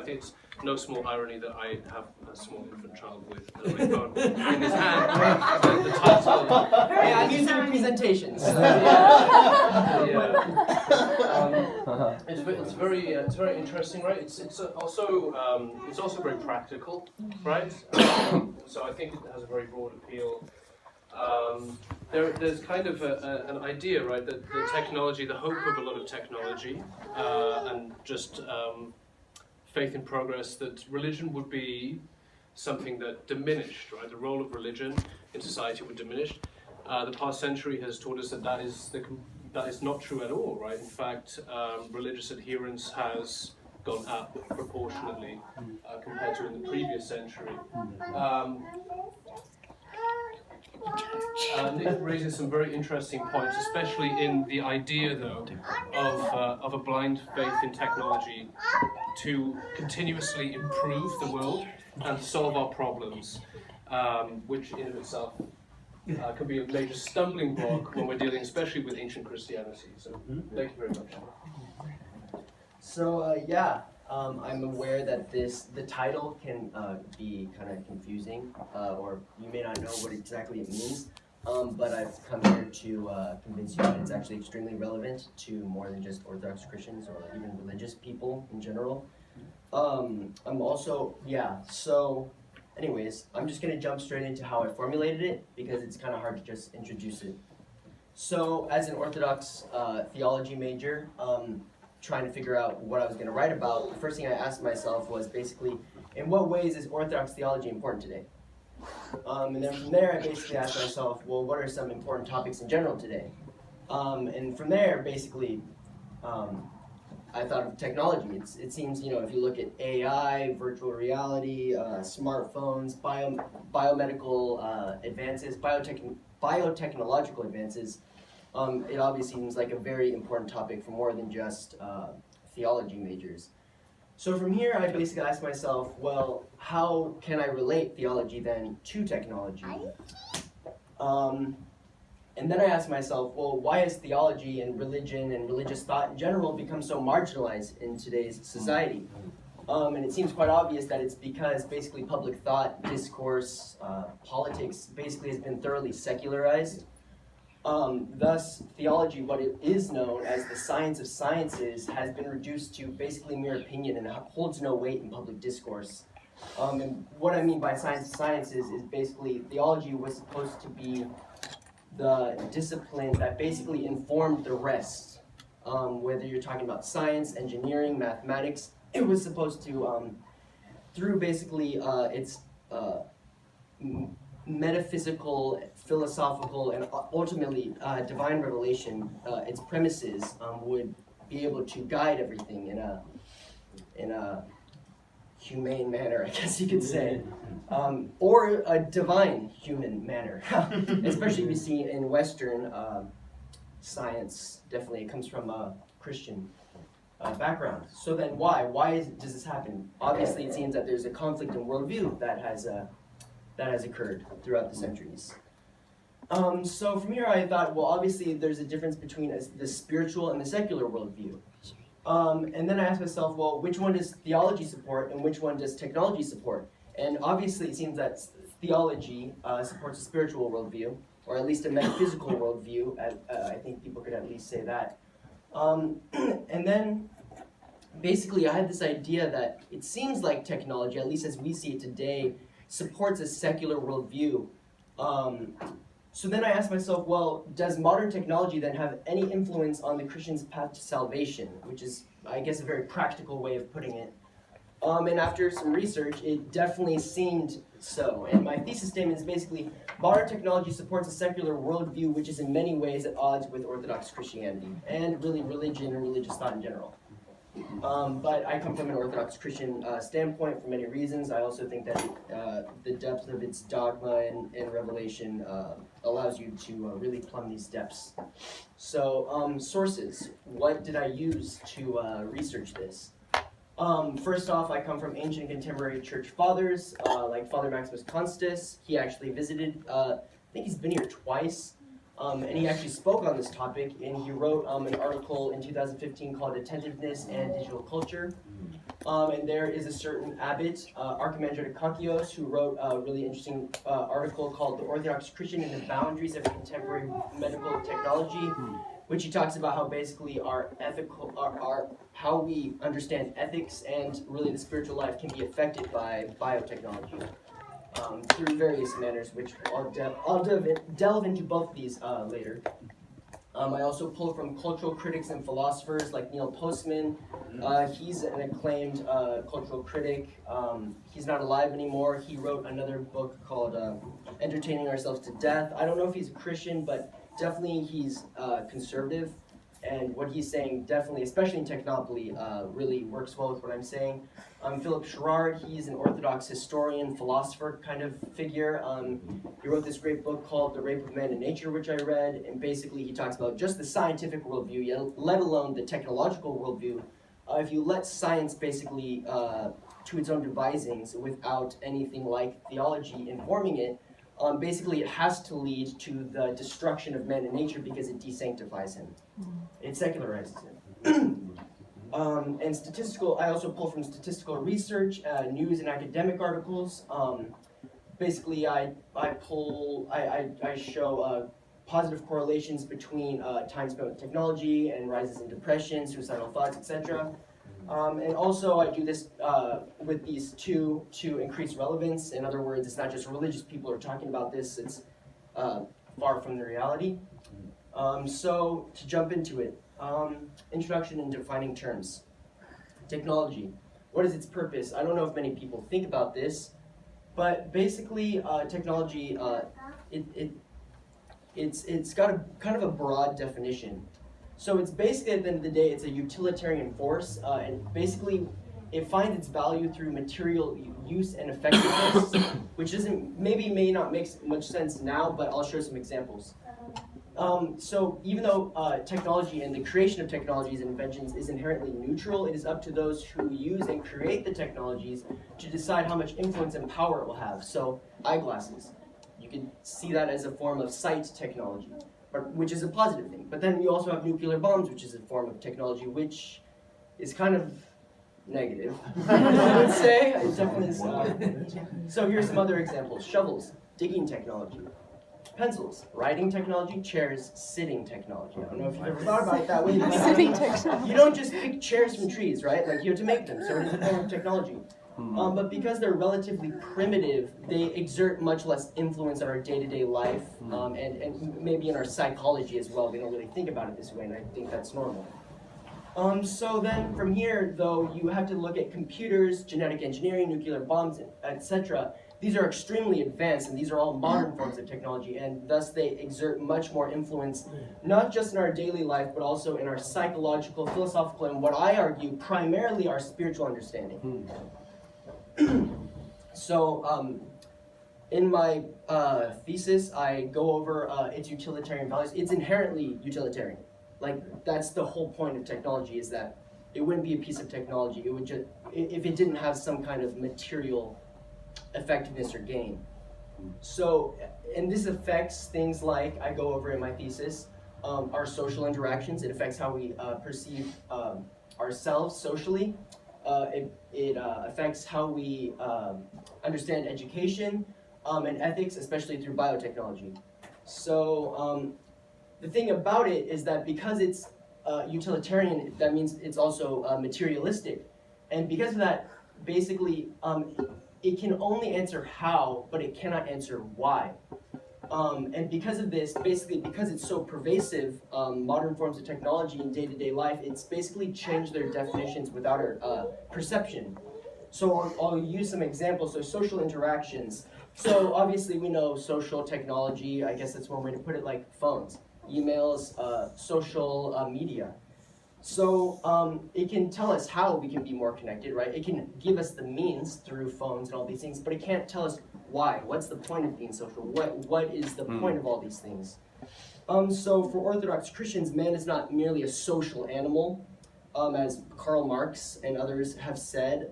think it's no small irony that I have a small infant child with an iPhone in his hand. The title. Hey, I'm using the presentations. It's very interesting, right? It's also very practical, right? So I think it has a very broad appeal. There's kind of an idea, right, that the technology, the hope of a lot of technology, and just faith in progress, that religion would be something that diminished, right? The role of religion in society would diminish. The past century has taught us that that is not true at all, right? In fact, religious adherence has gone up proportionately compared to in the previous century. Nick raises some very interesting points, especially in the idea, though, of a blind faith in technology to continuously improve the world and solve our problems, which in of itself can be a major stumbling block when we're dealing especially with ancient Christianity. So thank you very much. So I'm aware that the title can be kind of confusing, or you may not know what exactly it means, but I've come here to convince you that it's actually extremely relevant to more than just Orthodox Christians or even religious people in general. So anyways, I'm just going to jump straight into how I formulated it, because it's kind of hard to just introduce it. So as an Orthodox theology major, trying to figure out what I was going to write about, the first thing I asked myself was basically, in what ways is Orthodox theology important today? And then from there, I basically asked myself, well, what are some important topics in general today? And from there, basically, I thought of technology. It seems, if you look at AI, virtual reality, smartphones, biomedical advances, biotechnological advances, it obviously seems like a very important topic for more than just theology majors. So from here, I basically asked myself, well, how can I relate theology then to technology? And then I asked myself, well, why has theology and religion and religious thought in general become so marginalized in today's society? And it seems quite obvious that it's because basically public thought, discourse, politics basically has been thoroughly secularized. Thus, theology, what it is known as the science of sciences, has been reduced to basically mere opinion and holds no weight in public discourse. And what I mean by science of sciences is basically theology was supposed to be the discipline that basically informed the rest. Whether you're talking about science, engineering, mathematics, it was supposed to, through basically its metaphysical, philosophical, and ultimately divine revelation, its premises would be able to guide everything in a humane manner, I guess you could say, or a divine human manner. Especially we see in Western science, definitely it comes from a Christian background. So then why does this happen? Obviously it seems that there's a conflict in worldview that has occurred throughout the centuries. So from here I thought, well, obviously there's a difference between the spiritual and the secular worldview. And then I asked myself, well, which one does theology support and which one does technology support? And obviously it seems that theology supports a spiritual worldview, or at least a metaphysical worldview. I think people could at least say that. And then basically I had this idea that it seems like technology, at least as we see it today, supports a secular worldview. So then I asked myself, well, does modern technology then have any influence on the Christian's path to salvation? Which is, I guess, a very practical way of putting it. And after some research, it definitely seemed so. And my thesis statement is basically, modern technology supports a secular worldview which is in many ways at odds with Orthodox Christianity, and really religion and religious thought in general. But I come from an Orthodox Christian standpoint for many reasons. I also think that the depth of its dogma and revelation allows you to really plumb these depths. So, sources. What did I use to research this? First off, I come from ancient and contemporary church fathers, like Father Maximus Constus. He actually visited, I think he's been here twice. And he actually spoke on this topic, and he wrote an article in 2015 called Attentiveness and Digital Culture. And there is a certain abbot, Archimandrid who wrote a really interesting article called The Orthodox Christian and the Boundaries of Contemporary Medical Technology, which he talks about how basically our how we understand ethics and really the spiritual life can be affected by biotechnology through various manners, which I'll delve into both of these later. I also pull from cultural critics and philosophers like Neil Postman. He's an acclaimed cultural critic. He's not alive anymore. He wrote another book called Entertaining Ourselves to Death. I don't know if he's a Christian, but definitely he's conservative. And what he's saying definitely, especially in technopoly, really works well with what I'm saying. Philip Sherrard, he's an Orthodox historian, philosopher kind of figure. He wrote this great book called The Rape of Man and Nature, which I read, and basically he talks about just the scientific worldview, let alone the technological worldview. If you let science basically to its own devisings without anything like theology informing it, basically it has to lead to the destruction of man and nature because it desanctifies him. It secularizes him. And statistical, I also pull from statistical research, news and academic articles. Basically, I show positive correlations between time spent with technology and rises in depression, suicidal thoughts, etc. And also, I do this with these two to increase relevance. In other words, it's not just religious people who are talking about this, it's far from the reality. So, to jump into it, introduction and defining terms. Technology. What is its purpose? I don't know if many people think about this, but basically, technology, it's got a kind of a broad definition. So it's basically, at the end of the day, it's a utilitarian force, and basically it finds its value through material use and effectiveness, which may not make much sense now, but I'll show some examples. So even though technology and the creation of technologies and inventions is inherently neutral, it is up to those who use and create the technologies to decide how much influence and power it will have. So eyeglasses, you can see that as a form of sight technology, which is a positive thing. But then you also have nuclear bombs, which is a form of technology, which is kind of negative, I would say. It definitely is. So here's some other examples. Shovels, digging technology. Pencils, writing technology. Chairs, sitting technology. I don't know if you've ever thought about it that way. Sitting technology. You don't just pick chairs from trees, right? Like, you have to make them, so it is a form of technology. But because they're relatively primitive, they exert much less influence on our day-to-day life, and maybe in our psychology as well. We don't really think about it this way, and I think that's normal. So then from here, though, you have to look at computers, genetic engineering, nuclear bombs, etc. These are extremely advanced, and these are all modern forms of technology, and thus they exert much more influence, not just in our daily life, but also in our psychological, philosophical, and what I argue, primarily our spiritual understanding. So, in my thesis, I go over its utilitarian values. It's inherently utilitarian. Like, that's the whole point of technology, is that it wouldn't be a piece of technology. It would just, if it didn't have some kind of material effectiveness or gain. So, and this affects things like, I go over in my thesis, our social interactions. It affects how we perceive ourselves socially. It affects how we understand education and ethics, especially through biotechnology. So the thing about it is that because it's utilitarian, that means it's also materialistic. And because of that, basically, it can only answer how, but it cannot answer why. And because of this, basically because it's so pervasive, modern forms of technology in day-to-day life, it's basically changed their definitions without our perception. So I'll use some examples. So social interactions. So obviously we know social technology, I guess that's one way to put it, like phones, emails, social media. So it can tell us how we can be more connected, right? It can give us the means through phones and all these things, but it can't tell us why. What's the point of being social? What is the point of all these things? So for Orthodox Christians, man is not merely a social animal, as Karl Marx and others have said.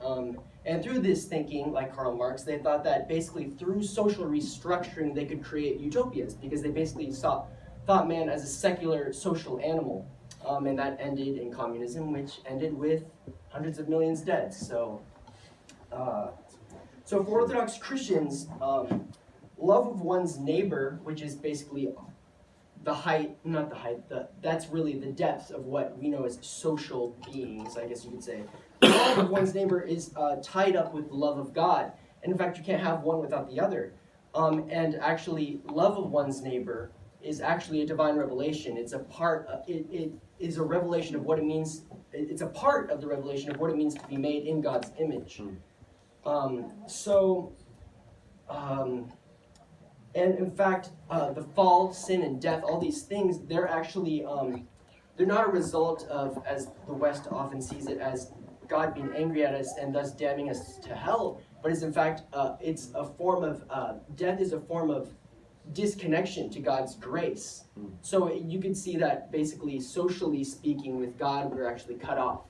And through this thinking, like Karl Marx, they thought that basically through social restructuring, they could create utopias, because they basically saw thought man as a secular social animal. And that ended in communism, which ended with hundreds of millions dead. So for Orthodox Christians, love of one's neighbor, which is basically that's really the depth of what we know as social beings, I guess you could say. Love of one's neighbor is tied up with the love of God. And in fact, you can't have one without the other. And actually, love of one's neighbor is actually a divine revelation. It's a part, it is a revelation of what it means, it's a part of the revelation of what it means to be made in God's image. And in fact, the fall, sin, and death, all these things, they're actually, they're not a result of, as the West often sees it, as God being angry at us and thus damning us to hell, but it's in fact, it's a form of, death is a form of disconnection to God's grace. So you can see that basically, socially speaking, with God, we're actually cut off.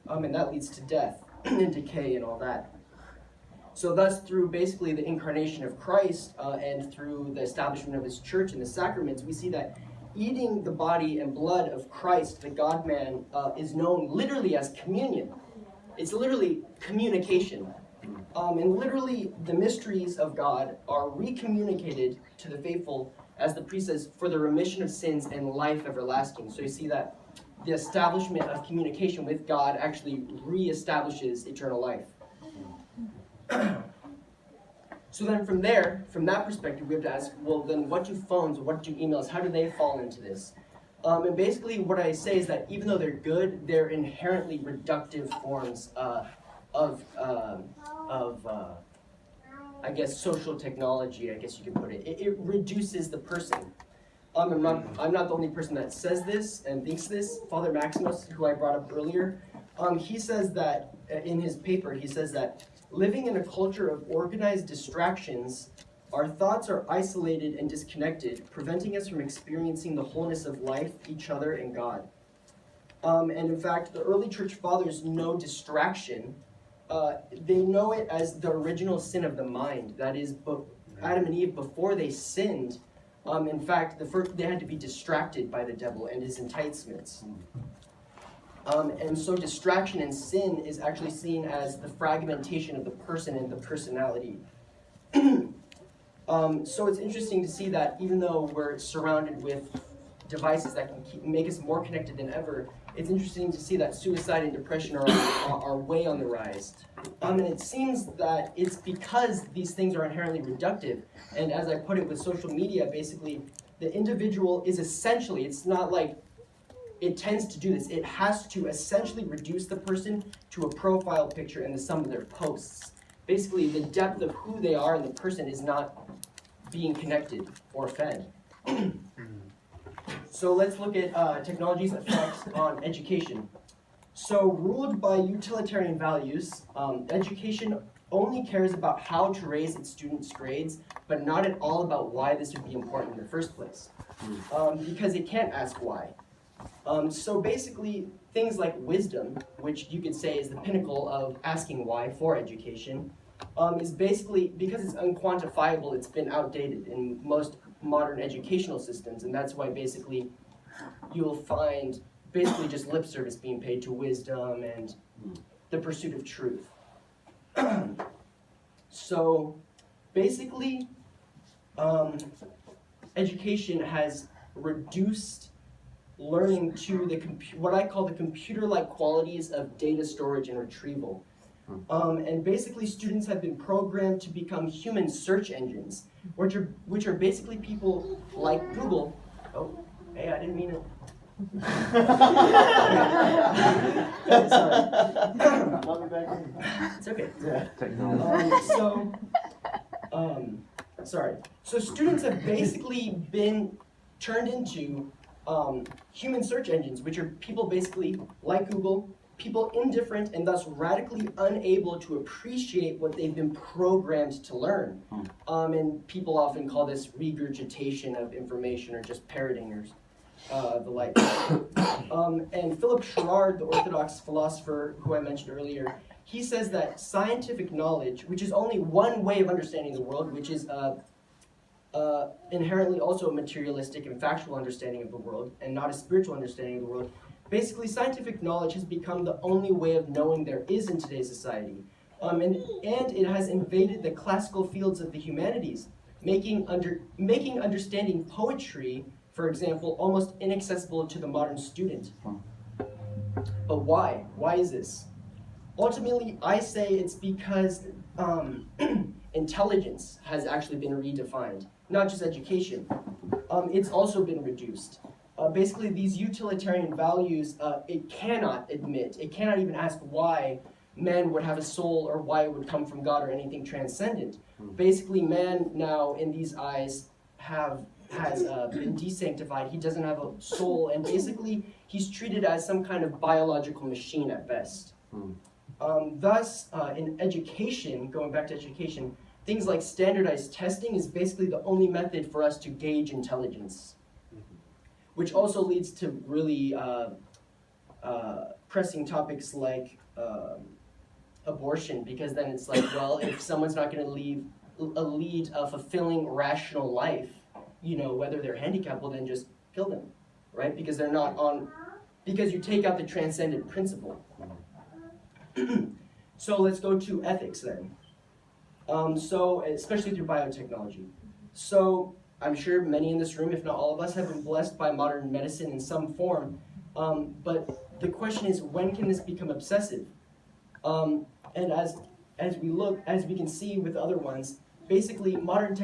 And that leads to death and decay and all that. So thus, through basically the incarnation of Christ and through the establishment of his church and the sacraments, we see that eating the body and blood of Christ, the God-man, is known literally as communion. It's literally communication. And literally, the mysteries of God are recommunicated to the faithful, as the priest says, for the remission of sins and life everlasting. So you see that the establishment of communication with God actually reestablishes eternal life. So then from there, from that perspective, we have to ask, well then what do phones, what do emails, how do they fall into this? And basically what I say is that even though they're good, they're inherently reductive forms of I guess, social technology, I guess you could put it. It reduces the person. I'm not the only person that says this and thinks this. Father Maximus, who I brought up earlier, he says that, in his paper, he says that living in a culture of organized distractions, our thoughts are isolated and disconnected, preventing us from experiencing the wholeness of life, each other, and God. And in fact, the early church fathers know distraction. They know it as the original sin of the mind. That is, Adam and Eve, before they sinned, in fact, they had to be distracted by the devil and his enticements. And so distraction and sin is actually seen as the fragmentation of the person and the personality. So it's interesting to see that even though we're surrounded with devices that can make us more connected than ever, it's interesting to see that suicide and depression are way on the rise. And it seems that it's because these things are inherently reductive. And as I put it with social media, basically, the individual is essentially, it's not like it tends to do this. It has to essentially reduce the person to a profile picture and the sum of their posts. Basically, the depth of who they are and the person is not being connected or fed. So let's look at technology's effects on education. So ruled by utilitarian values, education only cares about how to raise its students' grades, but not at all about why this would be important in the first place, because it can't ask why. So basically, things like wisdom, which you could say is the pinnacle of asking why for education, is basically, because it's unquantifiable, it's been outdated in most modern educational systems, and that's why basically you'll find basically just lip service being paid to wisdom and the pursuit of truth. So basically, education has reduced learning to what I call the computer-like qualities of data storage and retrieval. And basically, students have been programmed to become human search engines, which are basically people like Google. Oh, hey, I didn't mean it. Sorry. It's okay. Sorry. So students have basically been turned into human search engines, which are people basically like Google, people indifferent and thus radically unable to appreciate what they've been programmed to learn. And people often call this regurgitation of information or just parroting or the like. And Philip Sherrard, the Orthodox philosopher who I mentioned earlier, he says that scientific knowledge, which is only one way of understanding the world, which is inherently also a materialistic and factual understanding of the world, and not a spiritual understanding of the world. Basically, scientific knowledge has become the only way of knowing there is in today's society. And it has invaded the classical fields of the humanities, making understanding poetry, for example, almost inaccessible to the modern student. But why? Why is this? Ultimately, I say it's because intelligence has actually been redefined, not just education. It's also been reduced. Basically, these utilitarian values, it cannot even ask why man would have a soul or why it would come from God or anything transcendent. Basically, man now, in these eyes, has been desanctified. He doesn't have a soul, and basically, he's treated as some kind of biological machine at best. Thus, in education, going back to education, things like standardized testing is basically the only method for us to gauge intelligence, which also leads to really pressing topics like abortion, because then it's like, well, if someone's not going to lead a fulfilling, rational life, whether they're handicapped, well, then just kill them, right? Because because you take out the transcendent principle. So let's go to ethics then. So especially through biotechnology. So I'm sure many in this room, if not all of us, have been blessed by modern medicine in some form. But the question is, when can this become obsessive? And as we can see with other ones, basically modern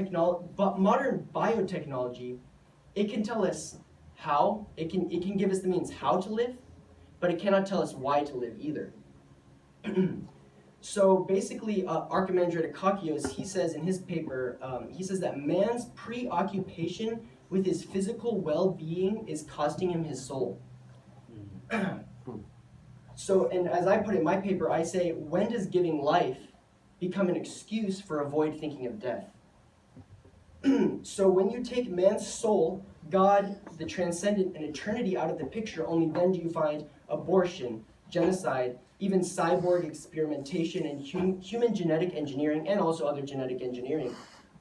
biotechnology, it can tell us how, it can give us the means how to live, but it cannot tell us why to live either. So basically, Archimandrite Akakios, he says in his paper, he says that man's preoccupation with his physical well-being is costing him his soul. So, and as I put in my paper, I say, when does giving life become an excuse for avoid thinking of death? So when you take man's soul, God, the transcendent, and eternity out of the picture, only then do you find abortion, genocide, even cyborg experimentation, and human genetic engineering, and also other genetic engineering.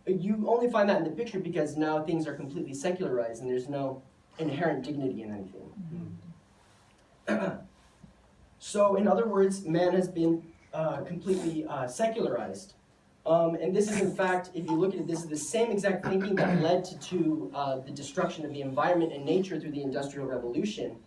You only find that in the picture because now things are completely secularized and there's no inherent dignity in anything. So in other words, man has been completely secularized. And this is, in fact, if you look at it, this is the same exact thinking that led to the destruction of the environment and nature through the Industrial Revolution.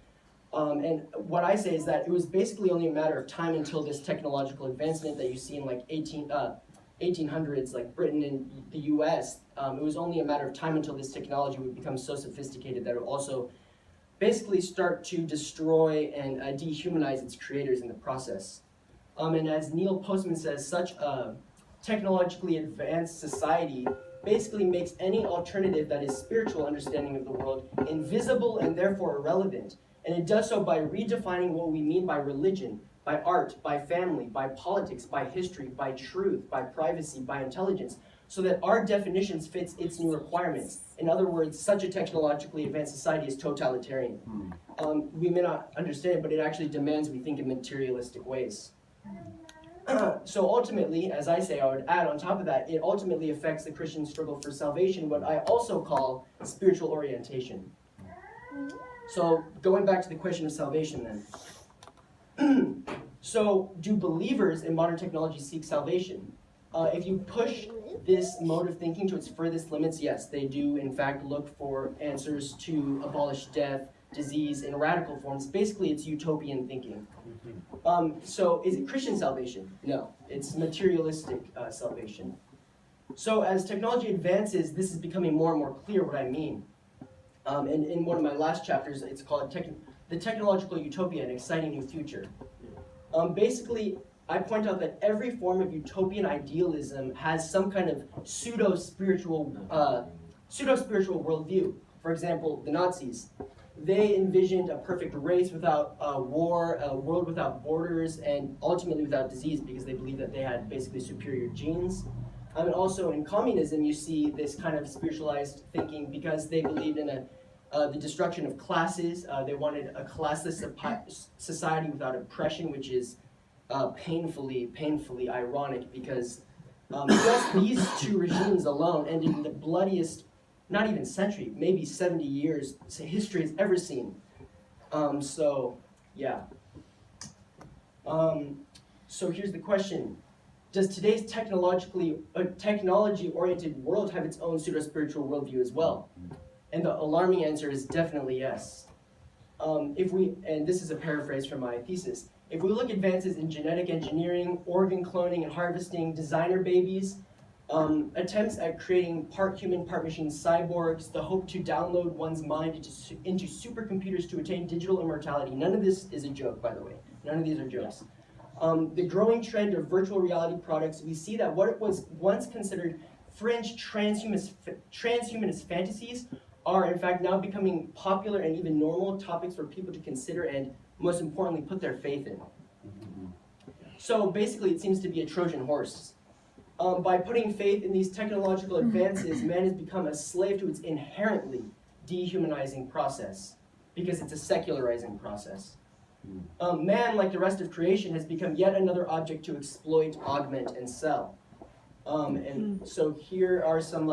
And what I say is that it was basically only a matter of time until this technological advancement that you see in like 1800s, like Britain and the US. It was only a matter of time until this technology would become so sophisticated that it would also basically start to destroy and dehumanize its creators in the process. And as Neil Postman says, such a technologically advanced society basically makes any alternative that is spiritual understanding of the world invisible and therefore irrelevant. And it does so by redefining what we mean by religion, by art, by family, by politics, by history, by truth, by privacy, by intelligence, so that our definitions fits its new requirements. In other words, such a technologically advanced society is totalitarian. We may not understand, but it actually demands we think in materialistic ways. So ultimately, as I say, I would add on top of that, it ultimately affects the Christian struggle for salvation, what I also call spiritual orientation. So going back to the question of salvation then. So do believers in modern technology seek salvation? If you push this mode of thinking to its furthest limits, yes, they do in fact look for answers to abolish death, disease in radical forms. Basically, it's utopian thinking. So is it Christian salvation? No, it's materialistic salvation. So as technology advances, this is becoming more and more clear what I mean. And in one of my last chapters, it's called The Technological Utopia, An Exciting New Future. Basically, I point out that every form of utopian idealism has some kind of pseudo-spiritual worldview. For example, the Nazis. They envisioned a perfect race without war, a world without borders, and ultimately without disease because they believed that they had basically superior genes. And also in communism, you see this kind of spiritualized thinking because they believed in the destruction of classes. They wanted a classless society without oppression, which is painfully ironic because Just these two regimes alone ended in the bloodiest, not even century, maybe 70 years history has ever seen. So here's the question. Does today's technology-oriented world have its own pseudo-spiritual worldview as well? And the alarming answer is definitely yes. And this is a paraphrase from my thesis, if we look at advances in genetic engineering, organ cloning and harvesting, designer babies, attempts at creating part human, part machine cyborgs, the hope to download one's mind into supercomputers to attain digital immortality, none of this is a joke, by the way. None of these are jokes. The growing trend of virtual reality products, we see that what was once considered fringe transhumanist fantasies are in fact now becoming popular and even normal topics for people to consider and, most importantly, put their faith in. So basically it seems to be a Trojan horse. By putting faith in these technological advances, man has become a slave to its inherently dehumanizing process because it's a secularizing process. Man, like the rest of creation, has become yet another object to exploit, augment, and sell. And so here are some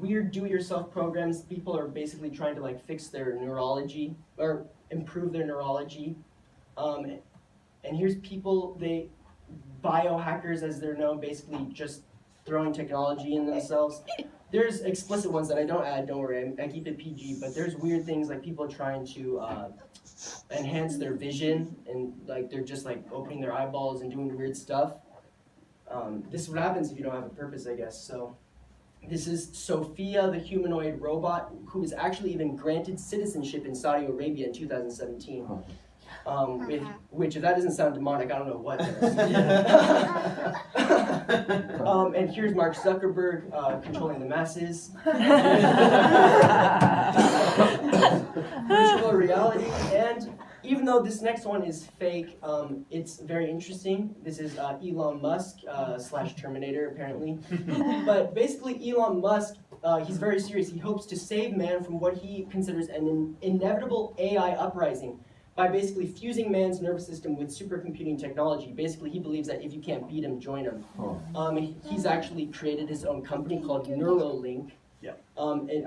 weird do-it-yourself programs. People are basically trying to fix their neurology or improve their neurology. And here's people, biohackers as they're known, basically just throwing technology in themselves. There's explicit ones that I don't add, don't worry, I keep it PG, but there's weird things like people trying to enhance their vision, and they're just opening their eyeballs and doing weird stuff. This is what happens if you don't have a purpose, I guess. So this is Sophia, the humanoid robot, who was actually even granted citizenship in Saudi Arabia in 2017. Which, if that doesn't sound demonic, I don't know what does. And here's Mark Zuckerberg controlling the masses. Virtual reality, and even though this next one is fake, it's very interesting. This is Elon Musk / Terminator, apparently. But basically, Elon Musk, he's very serious. He hopes to save man from what he considers an inevitable AI uprising by basically fusing man's nervous system with supercomputing technology. Basically, he believes that if you can't beat him, join him. He's actually created his own company called Neuralink,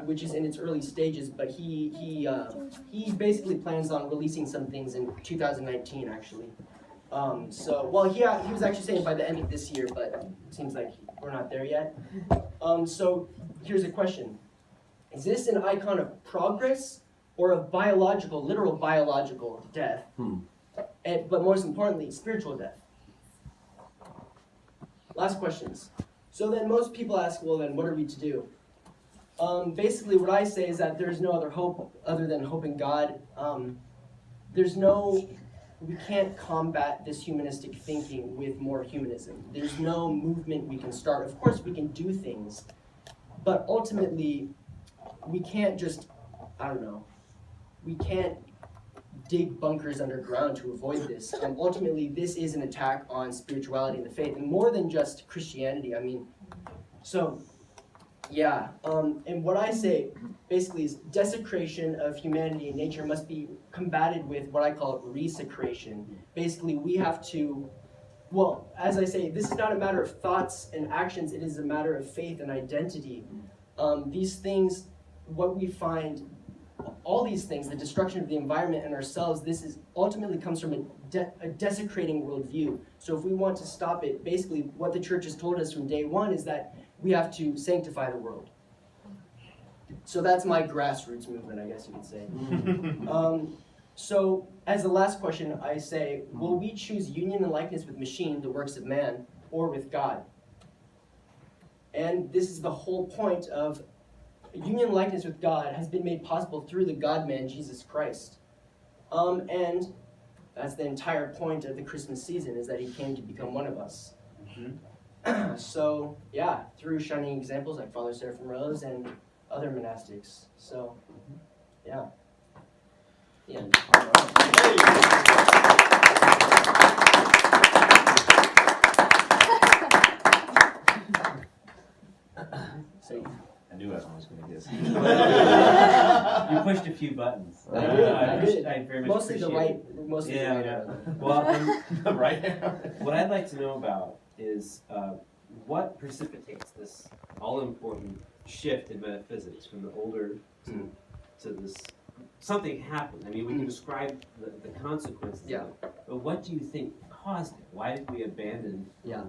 which is in its early stages, but he basically plans on releasing some things in 2019, actually. He was actually saying by the end of this year, but it seems like we're not there yet. So here's a question. Is this an icon of progress or of literal biological death, but most importantly, spiritual death? Last questions. So then most people ask, well then what are we to do? Basically what I say is that there's no other hope other than hope in God. We can't combat this humanistic thinking with more humanism. There's no movement we can start. Of course we can do things, but ultimately we can't just, we can't dig bunkers underground to avoid this. Ultimately, this is an attack on spirituality and the faith, and more than just Christianity. And what I say basically is desecration of humanity and nature must be combated with what I call resecration. Basically, we have to, as I say, this is not a matter of thoughts and actions, it is a matter of faith and identity. These things, what we find, all these things, the destruction of the environment and ourselves, ultimately comes from a desecrating worldview. So if we want to stop it, basically what the church has told us from day one is that we have to sanctify the world. So that's my grassroots movement, I guess you could say. So as the last question, I say, will we choose union and likeness with machine, the works of man, or with God? And this is the whole point of union likeness with God has been made possible through the God-man, Jesus Christ. And that's the entire point of the Christmas season, is that he came to become one of us. So, through shining examples like Father Seraphim Rose and other monastics. So, The end. So, I knew I was going to guess. You pushed a few buttons. I did. I very much Mostly the appreciate right. Mostly the right. Well, right? What I'd like to know about is what precipitates this all-important shift in metaphysics from the older to this. Something happened. I mean, we can describe the consequences Yeah. of it, but what do you think caused it? Why did we abandon Yeah.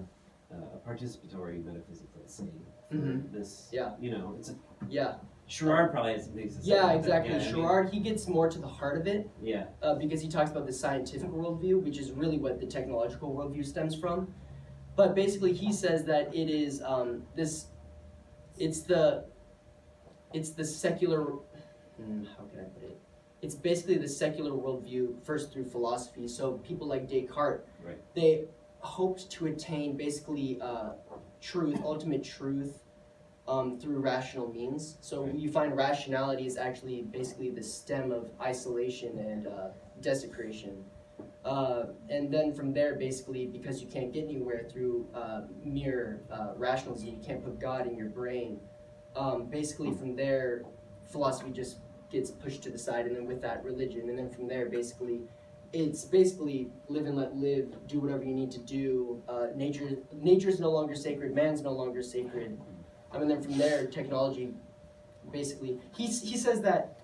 participatory metaphysics, let's say, for Mhm. this? Yeah. You know, it's a, Yeah. Sherrard probably has some things to say. Yeah, about that. exactly. Yeah, I mean, Sherrard, he gets more to the heart of it yeah. because he talks about the scientific worldview, which is really what the technological worldview stems from. But basically, he says that it is it's the secular. How can I put it? It's basically the secular worldview first through philosophy. So people like Descartes, Right. they hoped to attain basically truth, ultimate truth, through rational means. So Right. you find rationality is actually basically the stem of isolation and desecration. And then from there, basically, because you can't get anywhere through mere rationalism, you can't put God in your brain. Basically, from there, philosophy just gets pushed to the side, and then with that, religion. And then from there, basically, it's basically live and let live, do whatever you need to do. Nature's no longer sacred, man's no longer sacred. And then from there, technology, basically, he says that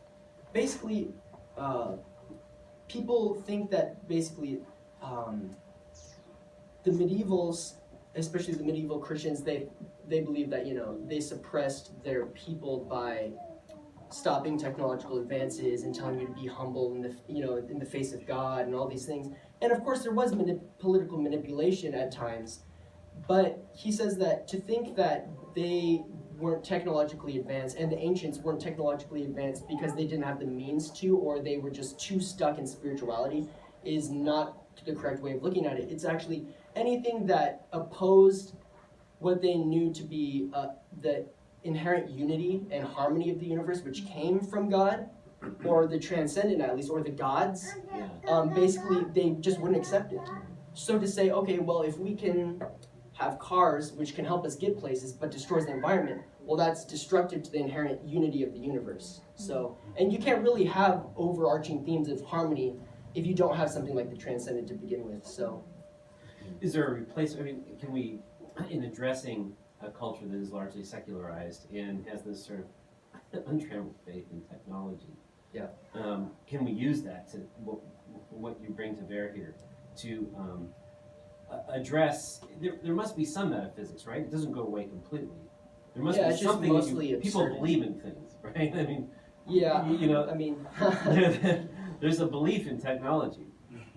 basically people think that basically the medievals, especially the medieval Christians, they believe that they suppressed their people by stopping technological advances and telling you to be humble in the face of God and all these things. And of course, there was political manipulation at times. But he says that to think that they weren't technologically advanced and the ancients weren't technologically advanced because they didn't have the means to, or they were just too stuck in spirituality, is not the correct way of looking at it. It's actually anything that opposed what they knew to be the inherent unity and harmony of the universe, which came from God, or the transcendent at least, or the gods. Basically, they just wouldn't accept it. So to say, okay, well, if we can have cars which can help us get places but destroys the environment, well, that's destructive to the inherent unity of the universe. So, and you can't really have overarching themes of harmony if you don't have something like the transcendent to begin with. So, Is there a replacement? I mean, can we, in addressing a culture that is largely secularized and has this sort of untrammeled faith in technology, yeah, can we use that to what you bring to bear here to address? There must be some metaphysics, right? It doesn't go away completely. There must Yeah, be it's just something mostly that people absurdity. believe in things, right? I mean, yeah, you know, I mean, there's a belief in technology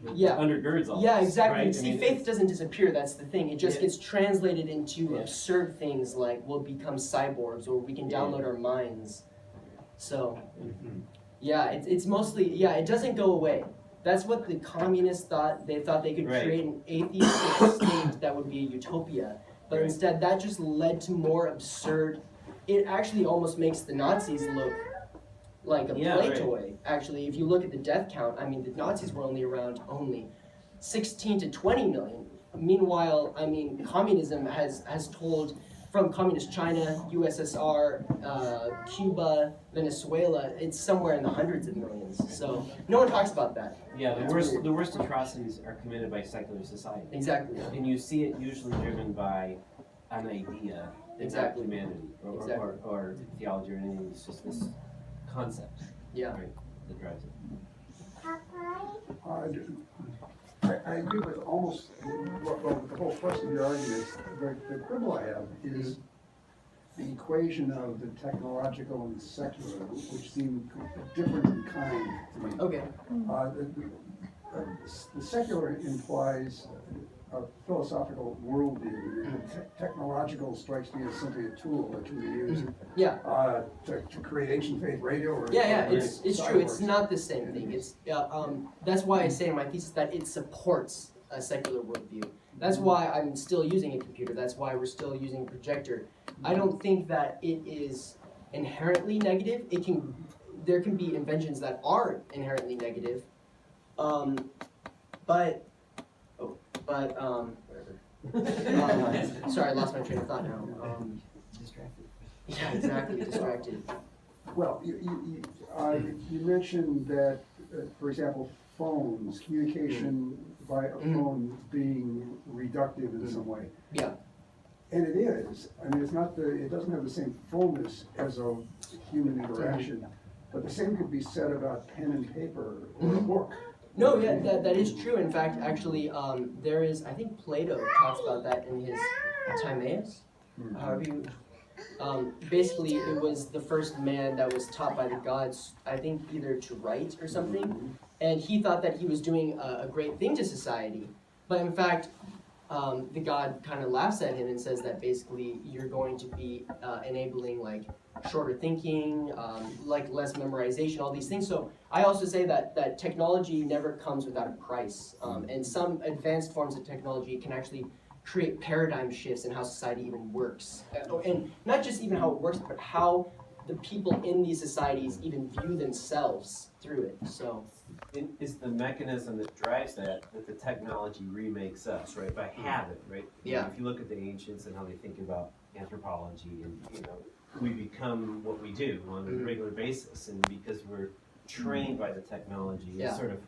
that Yeah. undergirds all yeah, this, exactly. right? I See, mean, faith doesn't disappear. That's the thing. It just Yeah. gets translated into Yeah. absurd things like we'll become cyborgs or we can Yeah. download our minds. So, yeah, it's mostly, yeah, it doesn't go away. That's what the communists thought. They thought they could Right. create an atheistic state that would be a utopia. But Right. instead, that just led to more absurd. It actually almost makes the Nazis look like a Yeah, play right. toy. Actually, if you look at the death count, I mean, the Nazis were only around 16 to 20 million. Meanwhile, I mean, communism has told, from communist China, USSR, Cuba, Venezuela, it's somewhere in the hundreds of millions. So no one talks about that. Yeah, It's weird. the worst atrocities are committed by secular society. Exactly. And you see it usually driven by an idea, Exactly. not humanity or, Exactly. or theology or anything. It's just this concept, Yeah. right, that drives it. I agree with almost, well, the whole thrust of your arguments. The quibble I have is the equation of the technological and the secular, which seem different in kind to me. Okay. The secular implies a philosophical worldview. Technological strikes me as simply a tool that can be used Yeah. to create ancient faith radio or Yeah, or it's true. It's cyborgs. not the same thing. It's that's why I say in my thesis that it supports a secular worldview. That's why I'm still using a computer. That's why we're still using a projector. I don't think that it is inherently negative. There can be inventions that are inherently negative, but sorry, I lost my train of thought now. Distracted. Yeah, exactly, distracted. Well, you mentioned that, for example, phones, communication by a phone being reductive in some way. Yeah. And it is. I mean, it doesn't have the same fullness as a human interaction, but the same could be said about pen and paper or a book. No, yeah, that is true. In fact, actually, there is, I think Plato talks about that in his Timaeus. However you, basically, it was the first man that was taught by the gods, I think either to write or something, and he thought that he was doing a great thing to society. But in fact, the god kind of laughs at him and says that basically you're going to be enabling like shorter thinking, like less memorization, all these things. So I also say that technology never comes without a price, and some advanced forms of technology can actually create paradigm shifts in how society even works, and not just even how it works, but how the people in these societies even view themselves through it. So Is the mechanism that drives that the technology remakes us, right? By habit, right? Yeah. If you look at the ancients and how they think about anthropology, and we become what we do on a regular basis, and because we're trained by the technology, Yeah. it sort of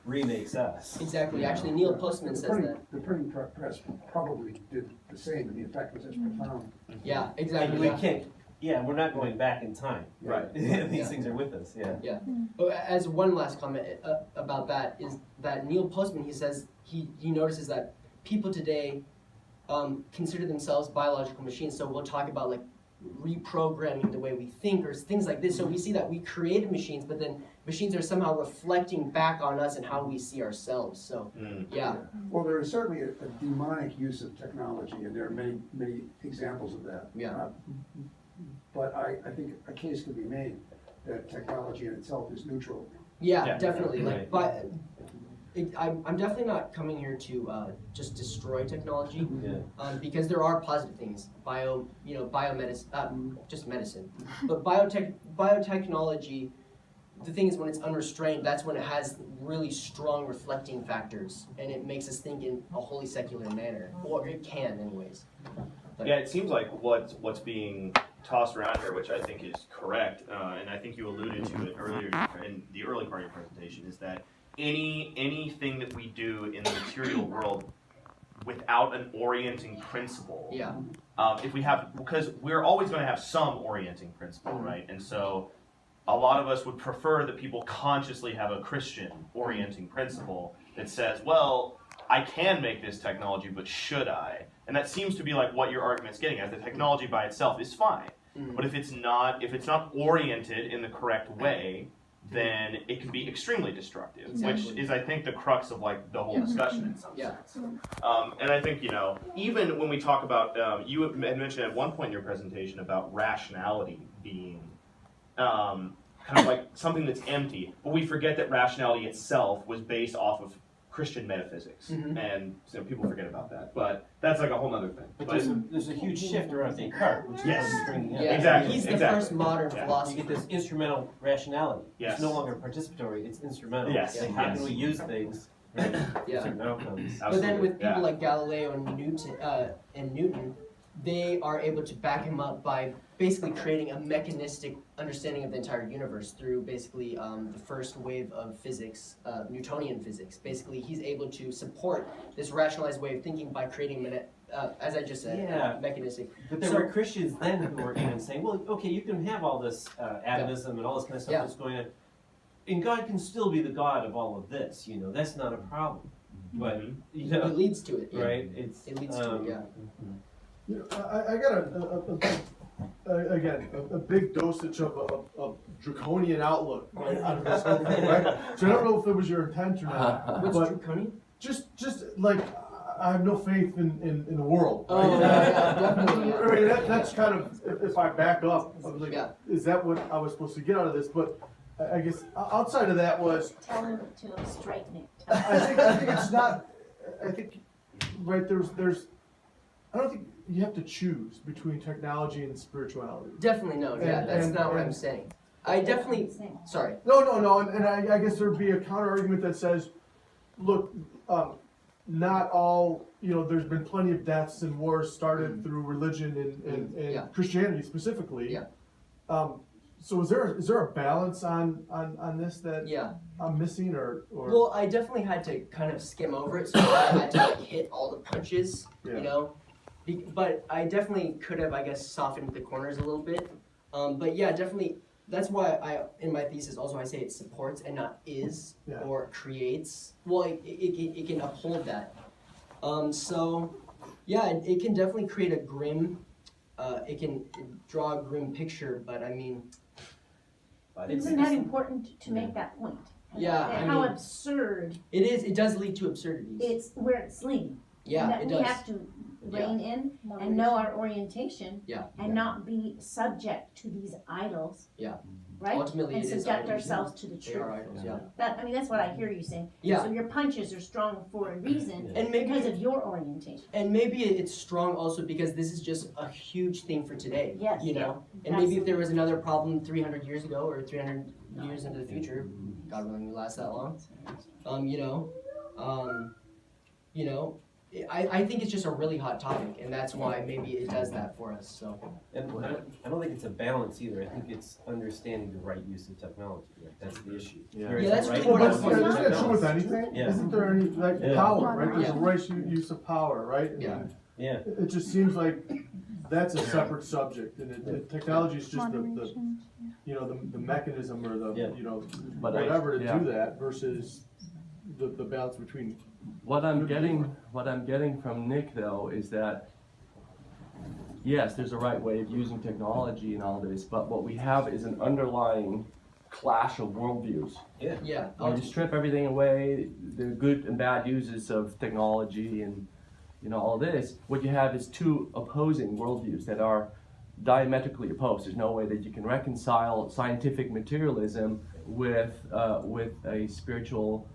remakes us. exactly, actually Neil Postman says that. The printing press probably did the same, and the effect was as profound. Yeah, And exactly. we Yeah. can't, we're not going back in time. Right. These Yeah. things are with us, yeah. Oh, as one last comment about that is that Neil Postman, he says he notices that people today consider themselves biological machines. So we'll talk about like reprogramming the way we think or things like this. So we see that we created machines, but then machines are somehow reflecting back on us and how we see ourselves. So yeah, Well, there is certainly a demonic use of technology, and there are many, many examples of that. Yeah. But I think a case could be made that technology in itself is neutral. yeah, Yeah, definitely. Like, right. but I'm definitely not coming here to just destroy technology. Yeah. Because there are positive things, biomedicine, just medicine, but biotechnology. The thing is, when it's unrestrained, that's when it has really strong reflecting factors, and it makes us think in a wholly secular manner, or it can, anyways. Yeah, it seems like what's being tossed around here, which I think is correct, and I think you alluded to it earlier in the early part of your presentation, is that anything that we do in the material world without an orienting principle, Yeah, if we have, because we're always going to have some orienting principle, right? And so a lot of us would prefer that people consciously have a Christian orienting principle that says, well, I can make this technology, but should I? And that seems to be like what your argument's getting at. The technology by itself is fine, but if it's not oriented in the correct way, then it can be extremely destructive, which Exactly. is, I think, the crux of like the whole discussion in some Yeah. sense. And I think, even when we talk about, you had mentioned at one point in your presentation about rationality being kind of like something that's empty, but we forget that rationality itself was based off of Christian metaphysics, and people forget about that. But that's like a whole other thing. But there's a huge shift around Descartes, which Yes. is bringing up. yeah. Exactly, He's the exactly. first modern Yeah. You philosopher. get this instrumental rationality. Yes. It's no longer participatory, it's instrumental. Yes, Like, how yes. can we use things for Yeah. certain outcomes? But then with people yeah. like Galileo and Newton, they are able to back him up by basically creating a mechanistic understanding of the entire universe through basically the first wave of physics, Newtonian physics. Basically, he's able to support this rationalized way of thinking by creating, as I just said, Yeah. mechanistic. But there So- were Christians then who were even saying, well, okay, you can have all this atomism and all this kind of stuff Yeah. that's going on, and God can still be the God of all of this, that's not a problem. But, It leads to it. Yeah. right, it's... It leads to it. Yeah. I got a big dosage of draconian outlook right, out of this whole thing, right? So I don't know if it was your intent or not, What's but draconian? just like I have no faith in the world. Oh, right? yeah, definitely. Yeah. I mean, that's kind of, if I back up, I was like, Yeah. is that what I was supposed to get out of this? But I guess outside of that was, Tell him to straighten it. I think it's not. I think right I don't think you have to choose between technology and spirituality. Definitely no. Yeah, And- that's and- not what and- I'm saying. I definitely. Sorry. No, and I guess there'd be a counter argument that says, look, not all, there's been plenty of deaths and wars started through religion and Yeah. Christianity specifically. Yeah. So is there a balance on this that Yeah. I'm missing or? Well, I definitely had to kind of skim over it, so I had to like, hit all the punches, Yeah. you know. But I definitely could have, I guess, softened the corners a little bit. But yeah, definitely. That's why I, in my thesis, also I say it supports and not is Yeah. or creates. Well, it can uphold that. So yeah, it can definitely create a grim. It can draw a grim picture, but I mean. Isn't that important to make that point? Yeah, And I how mean, absurd it is. It does lead to absurdities. it's where it's leading. Yeah, And that it we does. have to rein in and know our orientation. Yeah. And not be subject to these idols. Yeah. Right? Ultimately, and it is subject idols. ourselves to the They are truth. idols. Yeah. That's what I hear you saying. Yeah. So your punches are strong for a reason And maybe because of your orientation. And maybe it's strong also because this is just a huge thing for today. Yes. You know? And maybe if there was another problem 300 years ago or 300 years into the future, God willing we last that long, I think it's just a really hot topic, and that's why maybe it does that for us. So. And I don't think it's a balance either. I think it's understanding the right use of technology. Right? That's the issue. Yeah. There is Yeah, that's a right really what use I'm of Isn't that true technology. with anything? Yeah. Isn't there any like Yeah. power, right? There's Yeah. a right use of power, right? Yeah. Yeah. It just seems like that's a separate subject, and technology is just the the mechanism or the Yeah. But whatever to yeah. do that versus the balance between. What I'm getting from Nick though is that yes, there's a right way of using technology and all this, but what we have is an underlying clash of worldviews. Yeah. When you strip everything away, the good and bad uses of technology and all this, what you have is two opposing worldviews that are diametrically opposed. There's no way that you can reconcile scientific materialism with a spiritual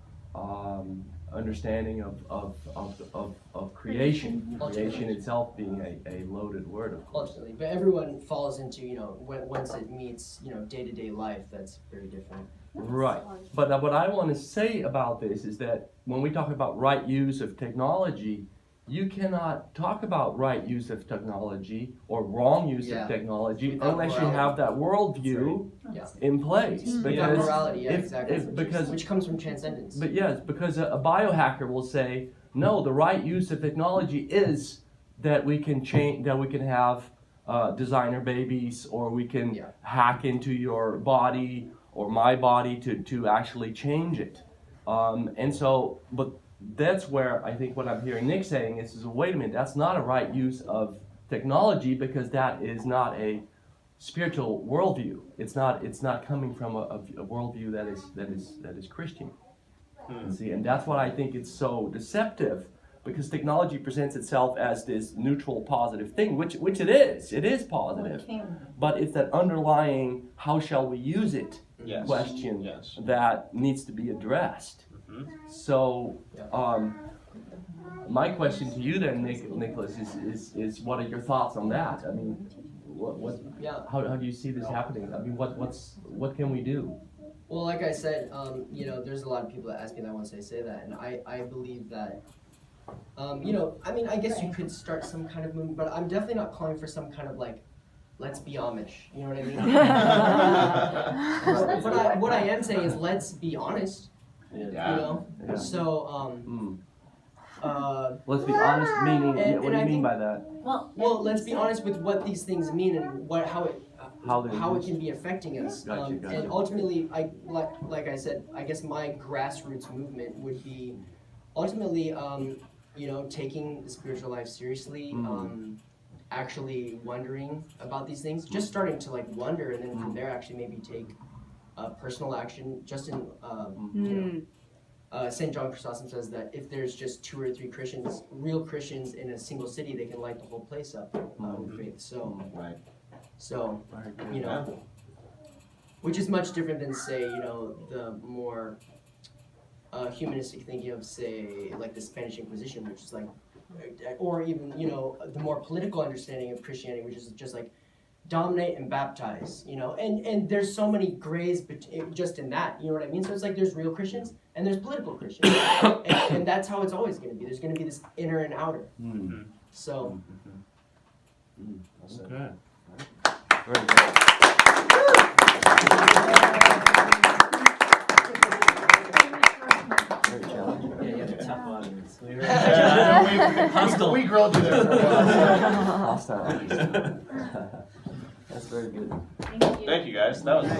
understanding of creation. Creation itself being a loaded word, of course. Ultimately, but everyone falls into once it meets day-to-day life, that's very different. Right. But what I want to say about this is that when we talk about right use of technology, you cannot talk about right use of technology or wrong use Yeah. of technology Without unless you morality. have that worldview Yeah. in place. Without Because morality, yeah, if- exactly. because which comes from transcendence. But yes, because a biohacker will say, no, the right use of technology is that we can change, that we can have designer babies, or we can Yeah. hack into your body or my body to actually change it. But that's where I think what I'm hearing Nick saying is wait a minute, that's not a right use of technology because that is not a spiritual worldview. It's not coming from a worldview that is Christian. See, and that's why I think it's so deceptive, because technology presents itself as this neutral, positive thing, which it is. It is positive, but it's that underlying "how shall we use it" Yes. question Yes. that needs to be addressed. So, my question to you then, Nicholas, is what are your thoughts on that? I mean, Yeah. how do you see this happening? I mean, what can we do? Well, like I said, there's a lot of people that ask me that once I say that, and I believe that, I guess you could start some kind of movement, but I'm definitely not calling for some kind of let's be Amish. You know what I mean? But what I am saying is let's be honest. Yeah. So, Let's be honest, meaning, and what do I you mean think- by that? well, let's be honest with what these things mean and how it can be affecting us. Gotcha. And ultimately, like I said, I guess my grassroots movement would be ultimately, taking the spiritual life seriously, actually wondering about these things, just starting to wonder, and then from there actually maybe take personal action. Just in, St. John Chrysostom says that if there's just 2 or 3 Christians, real Christians in a single city, they can light the whole place up with faith. So, Right. so which is much different than say, the more humanistic thinking of say the Spanish Inquisition, which is or even the more political understanding of Christianity, which is just dominate and baptize, and there's so many grays just in that, you know what I mean? So it's there's real Christians and there's political Christians, and that's how it's always going to be. There's going to be this inner and outer. So. Okay. Very good. Very challenging. Yeah, you have a tough audience. We Hostile. grilled you there. Hostile. That's very good. Thank you. Thank you guys. That was